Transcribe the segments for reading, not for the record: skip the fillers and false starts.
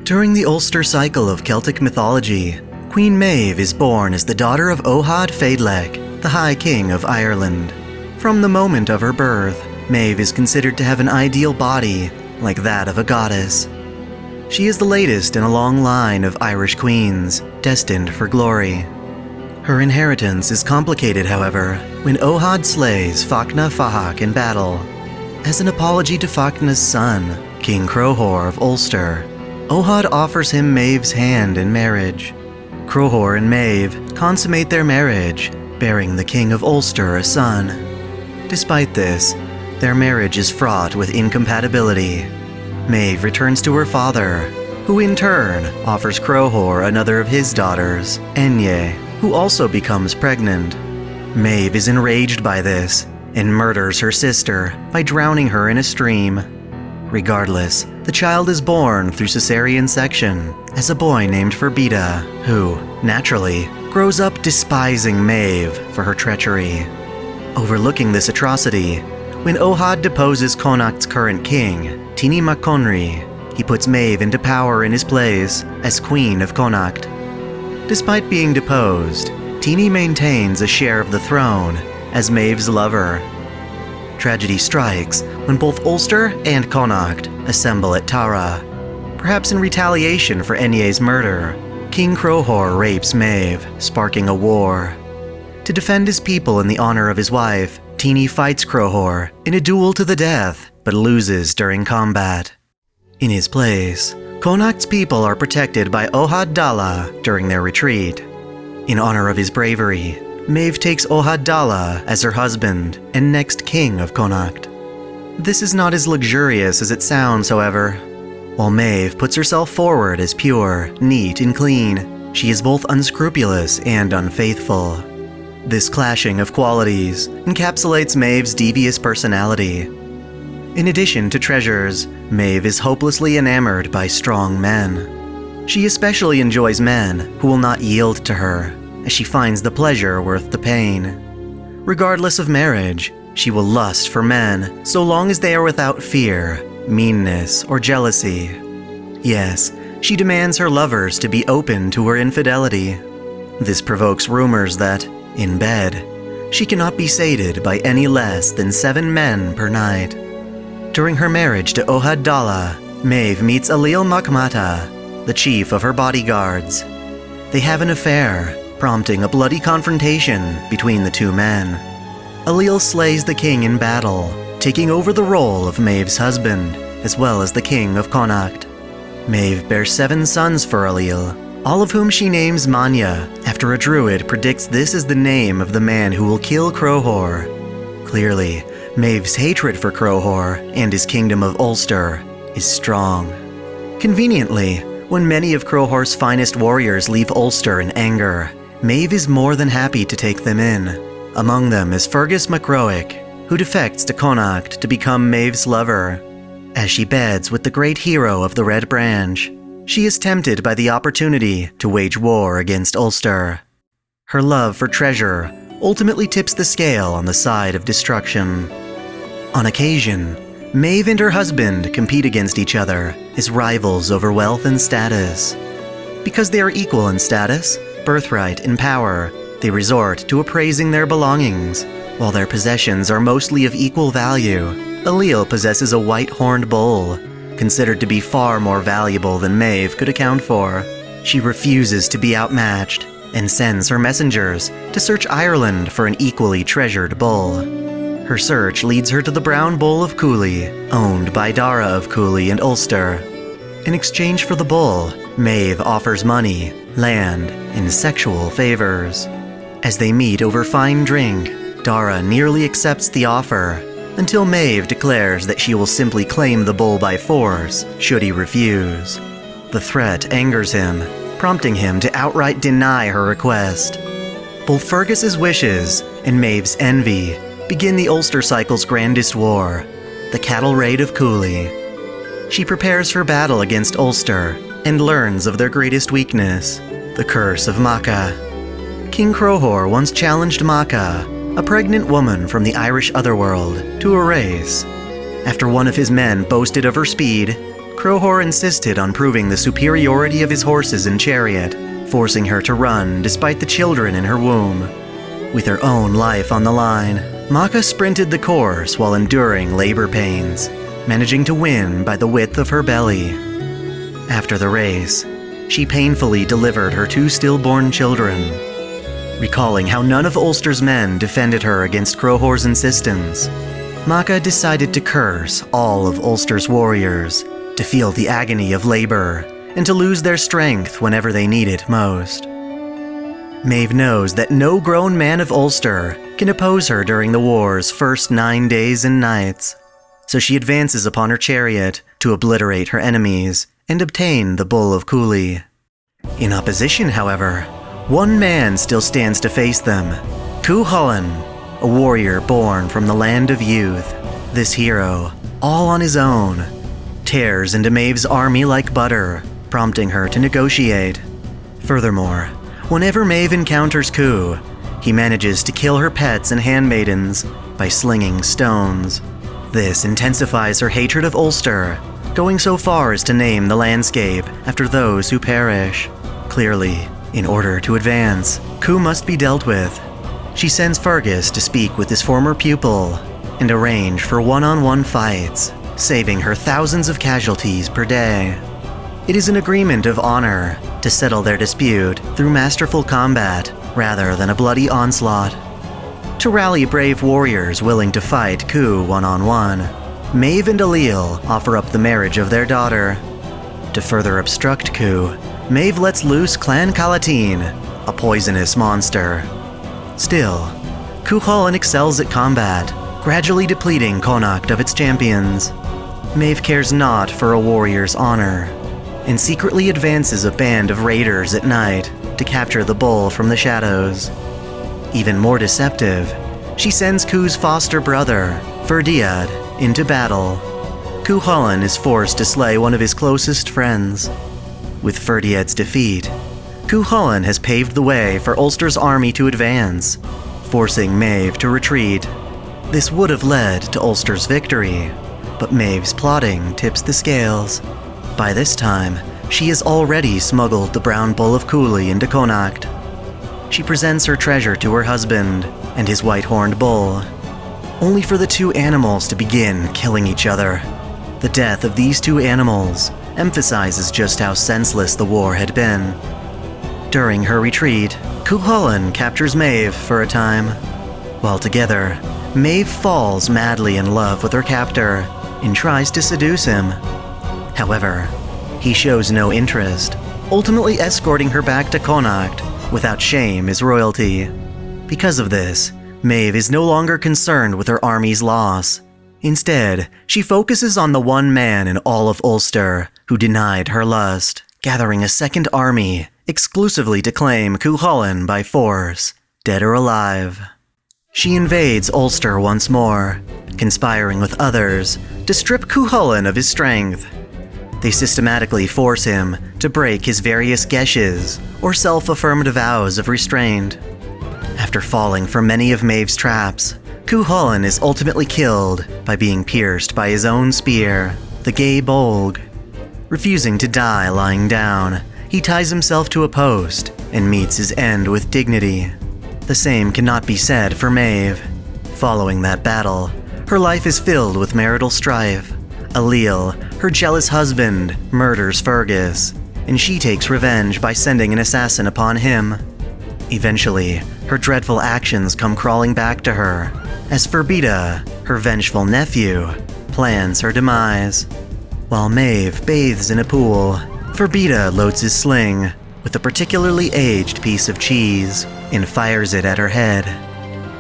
During the Ulster cycle of Celtic mythology, Queen Maeve is born as the daughter of Ohad Feidhleach, the High King of Ireland. From the moment of her birth, Maeve is considered to have an ideal body, like that of a goddess. She is the latest in a long line of Irish queens, destined for glory. Her inheritance is complicated, however, when Ohad slays Fachna Fahak in battle. As an apology to Fachna's son, King Crohor of Ulster, Ohad offers him Maeve's hand in marriage. Crohor and Maeve consummate their marriage, bearing the King of Ulster a son. Despite this, their marriage is fraught with incompatibility. Maeve returns to her father, who in turn offers Crohor another of his daughters, Enya, who also becomes pregnant. Maeve is enraged by this and murders her sister by drowning her in a stream. Regardless, the child is born through cesarean section as a boy named Forbida, who, naturally, grows up despising Maeve for her treachery. Overlooking this atrocity, when Ohad deposes Connacht's current king, Tini MacConry, he puts Maeve into power in his place as Queen of Connacht. Despite being deposed, Tini maintains a share of the throne as Maeve's lover. Tragedy strikes when both Ulster and Connacht assemble at Tara. Perhaps in retaliation for Enye's murder, King Crohor rapes Maeve, sparking a war. To defend his people in the honor of his wife, Tini fights Crohor in a duel to the death, but loses during combat. In his place, Connacht's people are protected by Ohad Dala during their retreat. In honor of his bravery, Maeve takes Ohad Dala as her husband and next king of Connacht. This is not as luxurious as it sounds, however. While Maeve puts herself forward as pure, neat, and clean, she is both unscrupulous and unfaithful. This clashing of qualities encapsulates Maeve's devious personality. In addition to treasures, Maeve is hopelessly enamored by strong men. She especially enjoys men who will not yield to her, as she finds the pleasure worth the pain. Regardless of marriage, she will lust for men so long as they are without fear, meanness, or jealousy. Yes, she demands her lovers to be open to her infidelity. This provokes rumors that, in bed, she cannot be sated by any less than 7 men per night. During her marriage to Ohad Dala, Maeve meets Alil Makmata, the chief of her bodyguards. They have an affair, prompting a bloody confrontation between the two men. Alil slays the king in battle, taking over the role of Maeve's husband, as well as the king of Connacht. Maeve bears 7 sons for Alil, all of whom she names Manya, after a druid predicts this is the name of the man who will kill Crohor. Clearly, Maeve's hatred for Crohor and his kingdom of Ulster is strong. Conveniently, when many of Crohor's finest warriors leave Ulster in anger, Maeve is more than happy to take them in. Among them is Fergus MacRoic, who defects to Connacht to become Maeve's lover. As she beds with the great hero of the Red Branch, she is tempted by the opportunity to wage war against Ulster. Her love for treasure ultimately tips the scale on the side of destruction. On occasion, Maeve and her husband compete against each other as rivals over wealth and status. Because they are equal in status, birthright, and power, they resort to appraising their belongings. While their possessions are mostly of equal value, Alil possesses a white-horned bull, considered to be far more valuable than Maeve could account for. She refuses to be outmatched and sends her messengers to search Ireland for an equally treasured bull. Her search leads her to the brown bull of Cooley, owned by Dara of Cooley and Ulster. In exchange for the bull, Maeve offers money, land, and sexual favors. As they meet over fine drink, Dara nearly accepts the offer, until Maeve declares that she will simply claim the bull by force should he refuse. The threat angers him, prompting him to outright deny her request. Both Fergus's wishes and Maeve's envy begin the Ulster cycle's grandest war, the cattle raid of Cooley. She prepares for battle against Ulster and learns of their greatest weakness, the curse of Macha. King Crohor once challenged Macha, a pregnant woman from the Irish otherworld, to a race. After one of his men boasted of her speed, Crowhor insisted on proving the superiority of his horses and chariot, forcing her to run despite the children in her womb. With her own life on the line, Maka sprinted the course while enduring labor pains, managing to win by the width of her belly. After the race, she painfully delivered her 2 stillborn children. Recalling how none of Ulster's men defended her against Crowhor's insistence, Maka decided to curse all of Ulster's warriors, to feel the agony of labor, and to lose their strength whenever they need it most. Maeve knows that no grown man of Ulster can oppose her during the war's first 9 days and nights, so she advances upon her chariot to obliterate her enemies and obtain the Bull of Cooley. In opposition, however, one man still stands to face them, Cuchulainn, a warrior born from the land of youth. This hero, all on his own, tears into Maeve's army like butter, prompting her to negotiate. Furthermore, whenever Maeve encounters Cu, he manages to kill her pets and handmaidens by slinging stones. This intensifies her hatred of Ulster, going so far as to name the landscape after those who perish. Clearly, in order to advance, Cu must be dealt with. She sends Fergus to speak with his former pupil and arrange for one-on-one fights, saving her thousands of casualties per day. It is an agreement of honor to settle their dispute through masterful combat rather than a bloody onslaught. To rally brave warriors willing to fight Cu one-on-one, Maeve and Alil offer up the marriage of their daughter. To further obstruct Cu, Maeve lets loose Clan Calatin, a poisonous monster. Still, Cuchulainn excels at combat, gradually depleting Connacht of its champions. Maeve cares not for a warrior's honor, and secretly advances a band of raiders at night to capture the bull from the shadows. Even more deceptive, she sends Cu's foster brother, Ferdiad, into battle. Cuchulainn is forced to slay one of his closest friends. With Ferdiad's defeat, Cuchulainn has paved the way for Ulster's army to advance, forcing Maeve to retreat. This would have led to Ulster's victory, but Maeve's plotting tips the scales. By this time, she has already smuggled the brown bull of Cooley into Connacht. She presents her treasure to her husband and his white-horned bull, only for the 2 animals to begin killing each other. The death of these 2 animals emphasizes just how senseless the war had been. During her retreat, Cuchulainn captures Maeve for a time. While together, Maeve falls madly in love with her captor and tries to seduce him. However, he shows no interest, ultimately escorting her back to Connacht without shame as royalty. Because of this, Maeve is no longer concerned with her army's loss. Instead, she focuses on the one man in all of Ulster who denied her lust, gathering a second army exclusively to claim Cuchulainn by force, dead or alive. She invades Ulster once more, conspiring with others to strip Cuchulainn of his strength. They systematically force him to break his various geshes or self-affirmed vows of restraint. After falling for many of Maeve's traps, Cuchulainn is ultimately killed by being pierced by his own spear, the Gay Bolg. Refusing to die lying down, he ties himself to a post and meets his end with dignity. The same cannot be said for Maeve. Following that battle, her life is filled with marital strife. Alil, her jealous husband, murders Fergus, and she takes revenge by sending an assassin upon him. Eventually, her dreadful actions come crawling back to her, as Ferbida, her vengeful nephew, plans her demise. While Maeve bathes in a pool, Ferbida loads his sling with a particularly aged piece of cheese and fires it at her head.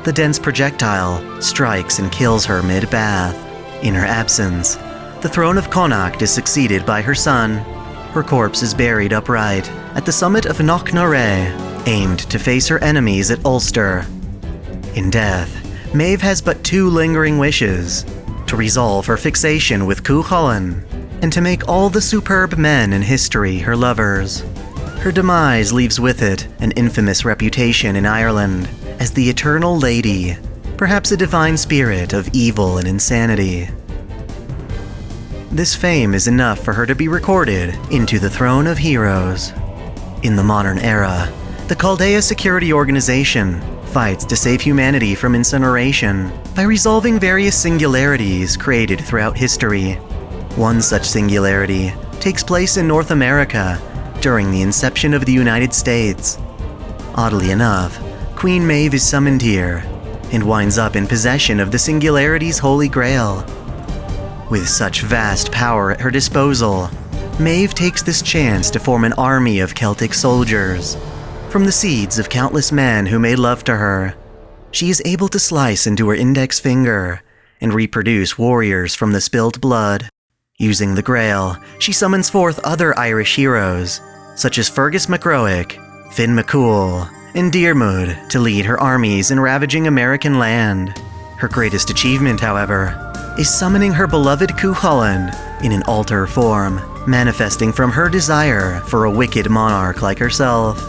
The dense projectile strikes and kills her mid-bath. In her absence, the throne of Connacht is succeeded by her son. Her corpse is buried upright at the summit of Knocknarea, aimed to face her enemies at Ulster. In death, Maeve has but 2 lingering wishes: to resolve her fixation with Cuchulainn, and to make all the superb men in history her lovers. Her demise leaves with it an infamous reputation in Ireland as the Eternal Lady, perhaps a divine spirit of evil and insanity. This fame is enough for her to be recorded into the Throne of Heroes. In the modern era, the Chaldea Security Organization fights to save humanity from incineration by resolving various singularities created throughout history. One such singularity takes place in North America during the inception of the United States. Oddly enough, Queen Medb is summoned here and winds up in possession of the Singularity's Holy Grail. With such vast power at her disposal, Medb takes this chance to form an army of Celtic soldiers. From the seeds of countless men who made love to her, she is able to slice into her index finger and reproduce warriors from the spilt blood. Using the Grail, she summons forth other Irish heroes, such as Fergus MacRoic, Finn McCool, and Diarmuid to lead her armies in ravaging American land. Her greatest achievement, however, is summoning her beloved Cuchulainn in an altar form, manifesting from her desire for a wicked monarch like herself.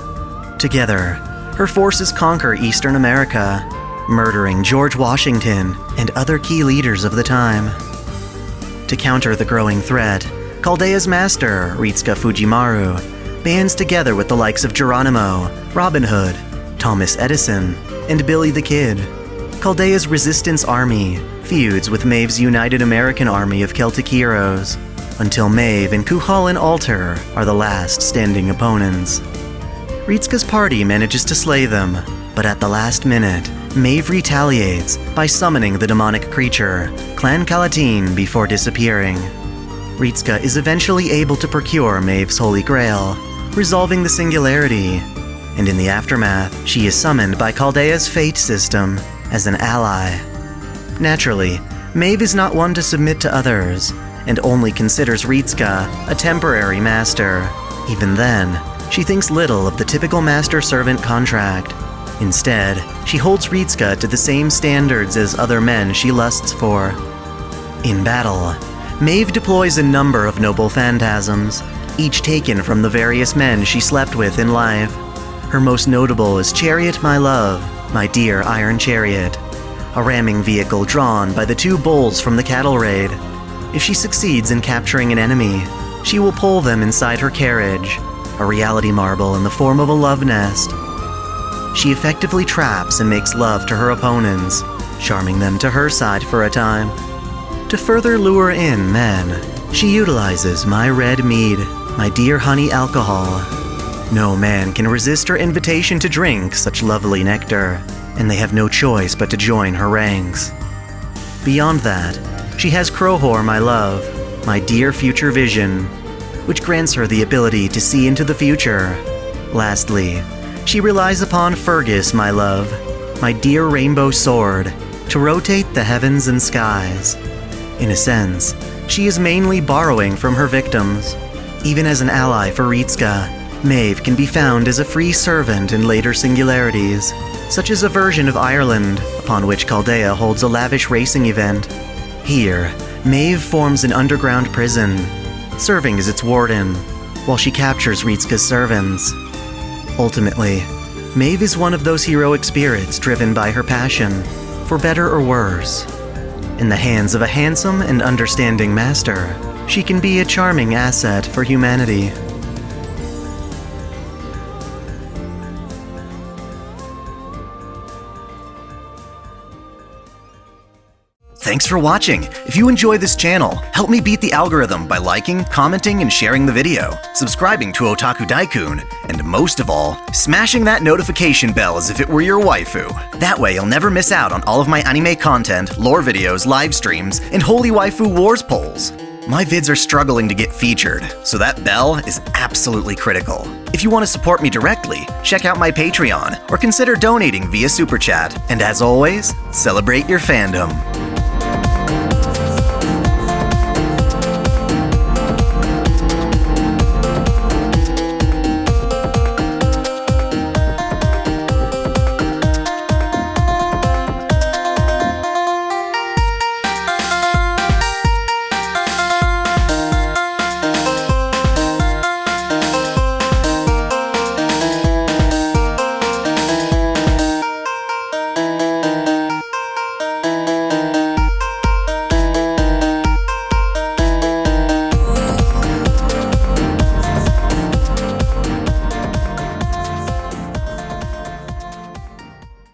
Together, her forces conquer Eastern America, murdering George Washington and other key leaders of the time. To counter the growing threat, Chaldea's master, Ritsuka Fujimaru, bands together with the likes of Geronimo, Robin Hood, Thomas Edison, and Billy the Kid. Chaldea's resistance army feuds with Medb's United American Army of Celtic heroes, until Medb and Cuchulainn Altar are the last standing opponents. Ritsuka's party manages to slay them, but at the last minute, Medb retaliates by summoning the demonic creature, Clan Calatin, before disappearing. Ritsuka is eventually able to procure Medb's Holy Grail, resolving the singularity, and in the aftermath, she is summoned by Chaldea's fate system as an ally. Naturally, Medb is not one to submit to others, and only considers Ritsuka a temporary master. Even then, she thinks little of the typical master-servant contract. Instead, she holds Ritsuka to the same standards as other men she lusts for. In battle, Medb deploys a number of noble phantasms, each taken from the various men she slept with in life. Her most notable is Chariot My Love, my dear Iron Chariot, a ramming vehicle drawn by the two bulls from the cattle raid. If she succeeds in capturing an enemy, she will pull them inside her carriage, a reality marble in the form of a love nest. She effectively traps and makes love to her opponents, charming them to her side for a time. To further lure in men, she utilizes my red mead, my dear honey alcohol. No man can resist her invitation to drink such lovely nectar, and they have no choice but to join her ranks. Beyond that, she has Crowhor My Love, my dear future vision, which grants her the ability to see into the future. Lastly, she relies upon Fergus My Love, my dear rainbow sword, to rotate the heavens and skies. In a sense, she is mainly borrowing from her victims. Even as an ally for Ritsuka, Medb can be found as a free servant in later singularities, such as a version of Ireland, upon which Chaldea holds a lavish racing event. Here, Medb forms an underground prison, serving as its warden, while she captures Ritsuka's servants. Ultimately, Medb is one of those heroic spirits driven by her passion, for better or worse. In the hands of a handsome and understanding master, she can be a charming asset for humanity. Thanks for watching. If you enjoy this channel, help me beat the algorithm by liking, commenting, and sharing the video, subscribing to OtakuDaiKun, and most of all, smashing that notification bell as if it were your waifu. That way you'll never miss out on all of my anime content, lore videos, live streams, and Holy Waifu Wars polls. My vids are struggling to get featured, so that bell is absolutely critical. If you want to support me directly, check out my Patreon, or consider donating via Super Chat. And as always, celebrate your fandom.